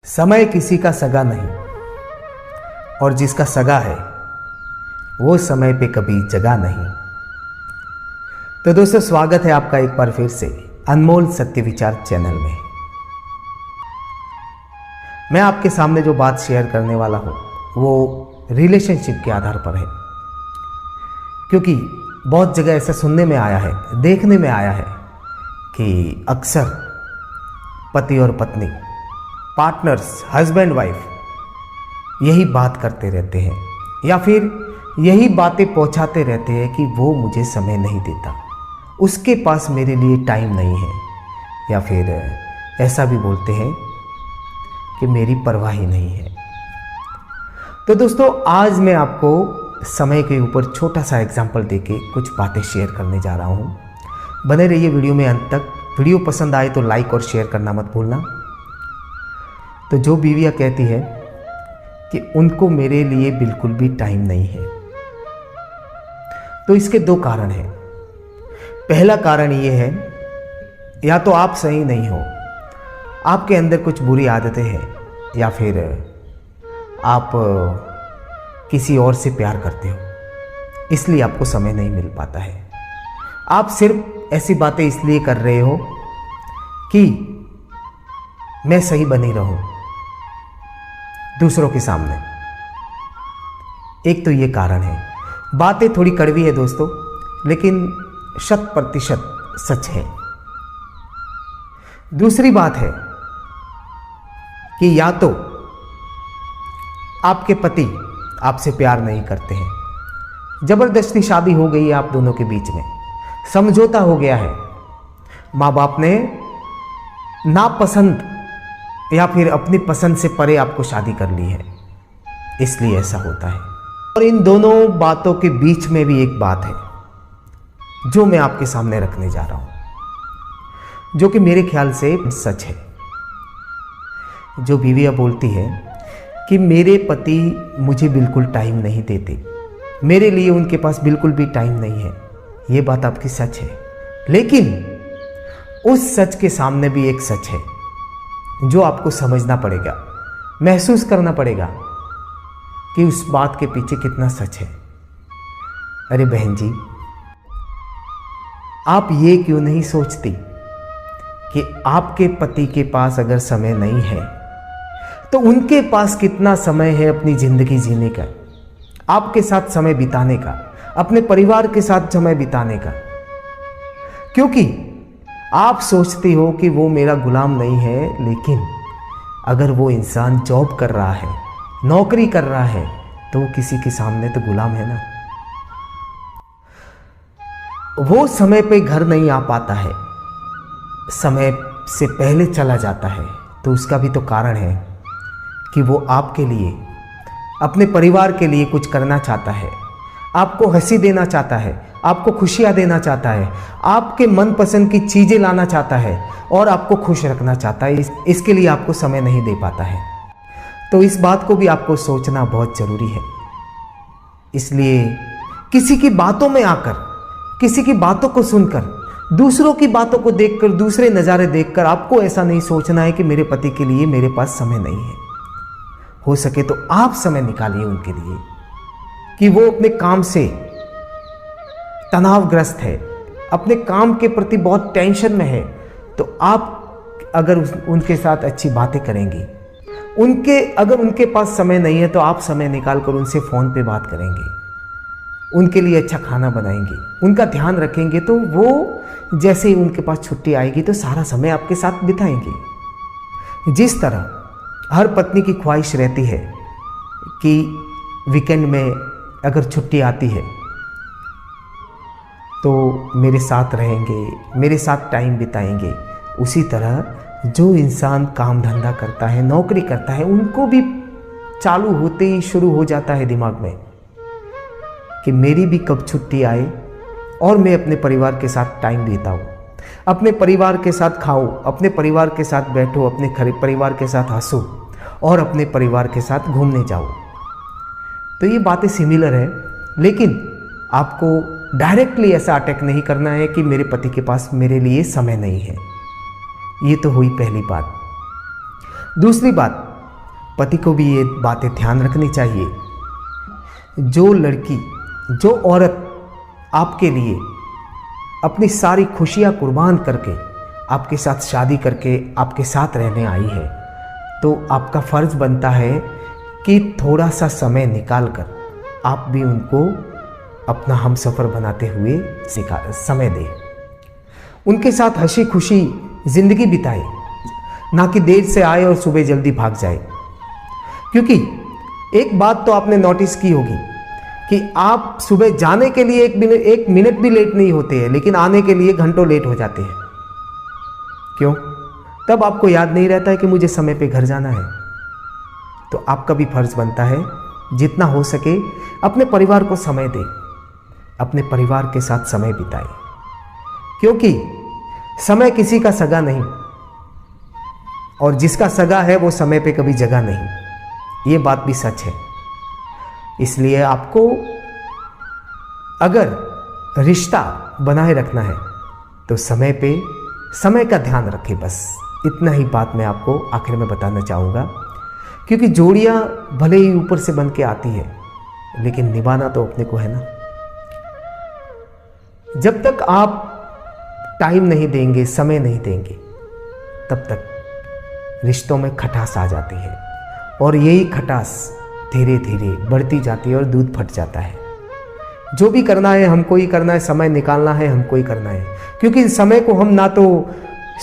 समय किसी का सगा नहीं और जिसका सगा है वो समय पे कभी जगा नहीं। तो दोस्तों, स्वागत है आपका एक बार फिर से अनमोल सत्य विचार चैनल में। मैं आपके सामने जो बात शेयर करने वाला हूँ वो रिलेशनशिप के आधार पर है, क्योंकि बहुत जगह ऐसा सुनने में आया है, देखने में आया है कि अक्सर पति और पत्नी, पार्टनर्स, हस्बैंड वाइफ यही बात करते रहते हैं या फिर यही बातें पहुंचाते रहते हैं कि वो मुझे समय नहीं देता, उसके पास मेरे लिए टाइम नहीं है, या फिर ऐसा भी बोलते हैं कि मेरी परवाह ही नहीं है। तो दोस्तों, आज मैं आपको समय के ऊपर छोटा सा एग्जाम्पल देके कुछ बातें शेयर करने जा रहा हूँ। बने रहिए वीडियो में अंत तक। वीडियो पसंद आए तो लाइक और शेयर करना मत भूलना। तो जो बीवियाँ कहती है कि उनको मेरे लिए बिल्कुल भी टाइम नहीं है, तो इसके दो कारण हैं। पहला कारण ये है, या तो आप सही नहीं हो, आपके अंदर कुछ बुरी आदतें हैं, या फिर आप किसी और से प्यार करते हो, इसलिए आपको समय नहीं मिल पाता है। आप सिर्फ ऐसी बातें इसलिए कर रहे हो कि मैं सही बनी रहूं दूसरों के सामने। एक तो ये कारण है। बातें थोड़ी कड़वी है दोस्तों, लेकिन 100% सच है। दूसरी बात है कि या तो आपके पति आपसे प्यार नहीं करते हैं, जबरदस्ती शादी हो गई है आप दोनों के बीच में, समझौता हो गया है, माँ बाप ने नापसंद या फिर अपनी पसंद से परे आपको शादी कर ली है, इसलिए ऐसा होता है। और इन दोनों बातों के बीच में भी एक बात है जो मैं आपके सामने रखने जा रहा हूं, जो कि मेरे ख्याल से सच है। जो बीवियां बोलती है कि मेरे पति मुझे बिल्कुल टाइम नहीं देते, मेरे लिए उनके पास बिल्कुल भी टाइम नहीं है, ये बात आपकी सच है। लेकिन उस सच के सामने भी एक सच है जो आपको समझना पड़ेगा, महसूस करना पड़ेगा कि उस बात के पीछे कितना सच है। अरे बहन जी, आप ये क्यों नहीं सोचती कि आपके पति के पास अगर समय नहीं है तो उनके पास कितना समय है अपनी जिंदगी जीने का, आपके साथ समय बिताने का, अपने परिवार के साथ समय बिताने का। क्योंकि आप सोचती हो कि वो मेरा गुलाम नहीं है, लेकिन अगर वो इंसान जॉब कर रहा है, नौकरी कर रहा है, तो वो किसी के सामने तो गुलाम है ना। वो समय पे घर नहीं आ पाता है, समय से पहले चला जाता है, तो उसका भी तो कारण है कि वो आपके लिए, अपने परिवार के लिए कुछ करना चाहता है, आपको हंसी देना चाहता है, आपको खुशियाँ देना चाहता है, आपके मनपसंद की चीज़ें लाना चाहता है और आपको खुश रखना चाहता है। इसके लिए आपको समय नहीं दे पाता है। तो इस बात को भी आपको सोचना बहुत ज़रूरी है। इसलिए किसी की बातों में आकर, किसी की बातों को सुनकर, दूसरों की बातों को देखकर, दूसरे नज़ारे देखकर आपको ऐसा नहीं सोचना है कि मेरे पति के लिए मेरे पास समय नहीं है। हो सके तो आप समय निकालिए उनके लिए, कि वो अपने काम से तनावग्रस्त है, अपने काम के प्रति बहुत टेंशन में है, तो आप अगर उनके साथ अच्छी बातें करेंगी, अगर उनके पास समय नहीं है तो आप समय निकाल कर उनसे फ़ोन पे बात करेंगे, उनके लिए अच्छा खाना बनाएंगे, उनका ध्यान रखेंगे, तो वो जैसे ही उनके पास छुट्टी आएगी तो सारा समय आपके साथ बिताएंगे। जिस तरह हर पत्नी की ख्वाहिश रहती है कि वीकेंड में अगर छुट्टी आती है तो मेरे साथ रहेंगे, मेरे साथ टाइम बिताएंगे, उसी तरह जो इंसान काम धंधा करता है, नौकरी करता है, उनको भी चालू होते ही शुरू हो जाता है दिमाग में कि मेरी भी कब छुट्टी आए और मैं अपने परिवार के साथ टाइम बिताऊं, अपने परिवार के साथ खाऊं, अपने परिवार के साथ बैठूं, अपने परिवार के साथ हंसूं और अपने परिवार के साथ घूमने जाऊं। तो ये बातें सिमिलर है, लेकिन आपको डायरेक्टली ऐसा अटैक नहीं करना है कि मेरे पति के पास मेरे लिए समय नहीं है। ये तो हुई पहली बात। दूसरी बात, पति को भी ये बातें ध्यान रखनी चाहिए। जो लड़की, जो औरत आपके लिए अपनी सारी खुशियाँ कुर्बान करके आपके साथ शादी करके आपके साथ रहने आई है, तो आपका फ़र्ज़ बनता है कि थोड़ा सा समय निकाल कर आप भी उनको अपना हमसफ़र बनाते हुए समय दें, उनके साथ हंसी खुशी ज़िंदगी बिताए, ना कि देर से आए और सुबह जल्दी भाग जाए। क्योंकि एक बात तो आपने नोटिस की होगी कि आप सुबह जाने के लिए एक मिनट भी लेट नहीं होते हैं, लेकिन आने के लिए घंटों लेट हो जाते हैं। क्यों? तब आपको याद नहीं रहता है कि मुझे समय पे घर जाना है। तो आपका भी फर्ज बनता है जितना हो सके अपने परिवार को समय दें, अपने परिवार के साथ समय बिताएं, क्योंकि समय किसी का सगा नहीं, और जिसका सगा है वो समय पे कभी जगा नहीं। ये बात भी सच है। इसलिए आपको अगर रिश्ता बनाए रखना है तो समय पे समय का ध्यान रखें। बस इतना ही बात मैं आपको आखिर में बताना चाहूँगा, क्योंकि जोड़ियाँ भले ही ऊपर से बन के आती है, लेकिन निभाना तो अपने को है ना। जब तक आप टाइम नहीं देंगे, समय नहीं देंगे, तब तक रिश्तों में खटास आ जाती है, और यही खटास धीरे धीरे बढ़ती जाती है और दूध फट जाता है। जो भी करना है हमको ही करना है, समय निकालना है हमको ही करना है, क्योंकि समय को हम ना तो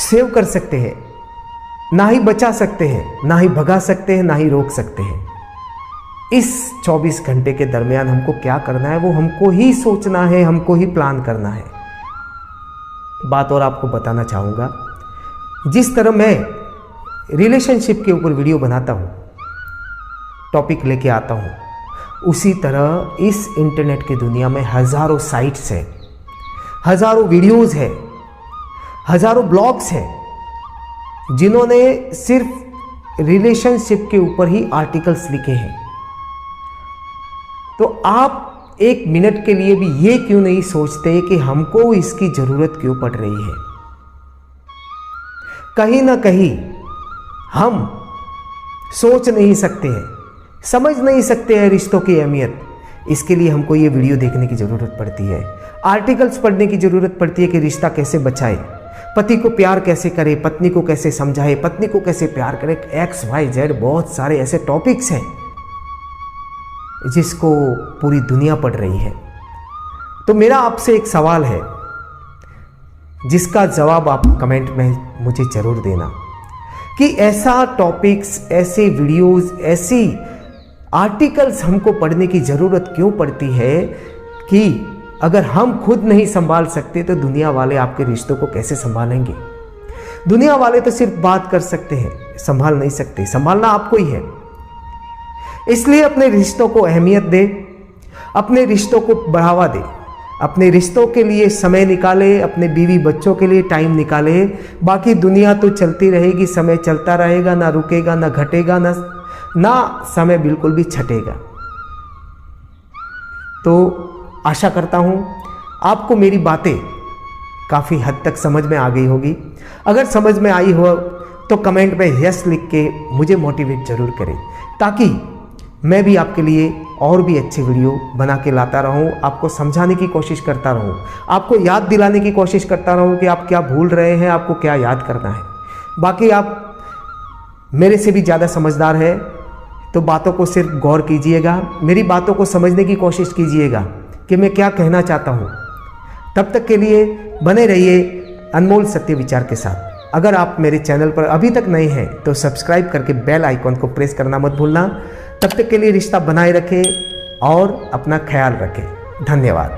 सेव कर सकते हैं, ना ही बचा सकते हैं, ना ही भगा सकते हैं, ना ही रोक सकते हैं। इस 24 घंटे के दरमियान हमको क्या करना है वो हमको ही सोचना है, हमको ही प्लान करना है। बात और आपको बताना चाहूँगा, जिस तरह मैं रिलेशनशिप के ऊपर वीडियो बनाता हूँ, टॉपिक लेके आता हूँ, उसी तरह इस इंटरनेट की दुनिया में हज़ारों साइट्स हैं, हज़ारों वीडियोस हैं, हज़ारों ब्लॉग्स हैं जिन्होंने सिर्फ रिलेशनशिप के ऊपर ही आर्टिकल्स लिखे हैं। तो आप एक मिनट के लिए भी ये क्यों नहीं सोचते कि हमको इसकी ज़रूरत क्यों पड़ रही है? कहीं ना कहीं हम सोच नहीं सकते हैं, समझ नहीं सकते हैं रिश्तों की अहमियत। इसके लिए हमको ये वीडियो देखने की ज़रूरत पड़ती है, आर्टिकल्स पढ़ने की ज़रूरत पड़ती है कि रिश्ता कैसे बचाए, पति को प्यार कैसे करे, पत्नी को कैसे समझाए, पत्नी को कैसे प्यार करे, XYZ बहुत सारे ऐसे टॉपिक्स हैं जिसको पूरी दुनिया पढ़ रही है। तो मेरा आपसे एक सवाल है जिसका जवाब आप कमेंट में मुझे ज़रूर देना कि ऐसा टॉपिक्स, ऐसे वीडियोस, ऐसी आर्टिकल्स हमको पढ़ने की ज़रूरत क्यों पड़ती है कि अगर हम खुद नहीं संभाल सकते तो दुनिया वाले आपके रिश्तों को कैसे संभालेंगे? दुनिया वाले तो सिर्फ बात कर सकते हैं, संभाल नहीं सकते। संभालना आपको ही है। इसलिए अपने रिश्तों को अहमियत दे, अपने रिश्तों को बढ़ावा दे, अपने रिश्तों के लिए समय निकाले, अपने बीवी बच्चों के लिए टाइम निकाले। बाकी दुनिया तो चलती रहेगी, समय चलता रहेगा, ना रुकेगा, ना घटेगा, ना समय बिल्कुल भी छटेगा। तो आशा करता हूँ आपको मेरी बातें काफ़ी हद तक समझ में आ गई होगी। अगर समझ में आई हो तो कमेंट में यस लिख के मुझे मोटिवेट ज़रूर करें, ताकि मैं भी आपके लिए और भी अच्छे वीडियो बना के लाता रहूं, आपको समझाने की कोशिश करता रहूं, आपको याद दिलाने की कोशिश करता रहूं कि आप क्या भूल रहे हैं, आपको क्या याद करना है। बाकी आप मेरे से भी ज़्यादा समझदार है, तो बातों को सिर्फ गौर कीजिएगा, मेरी बातों को समझने की कोशिश कीजिएगा कि मैं क्या कहना चाहता हूँ। तब तक के लिए बने रहिए अनमोल सत्य विचार के साथ। अगर आप मेरे चैनल पर अभी तक नए हैं तो सब्सक्राइब करके बेल आइकॉन को प्रेस करना मत भूलना। तब तक के लिए रिश्ता बनाए रखें और अपना ख्याल रखें। धन्यवाद।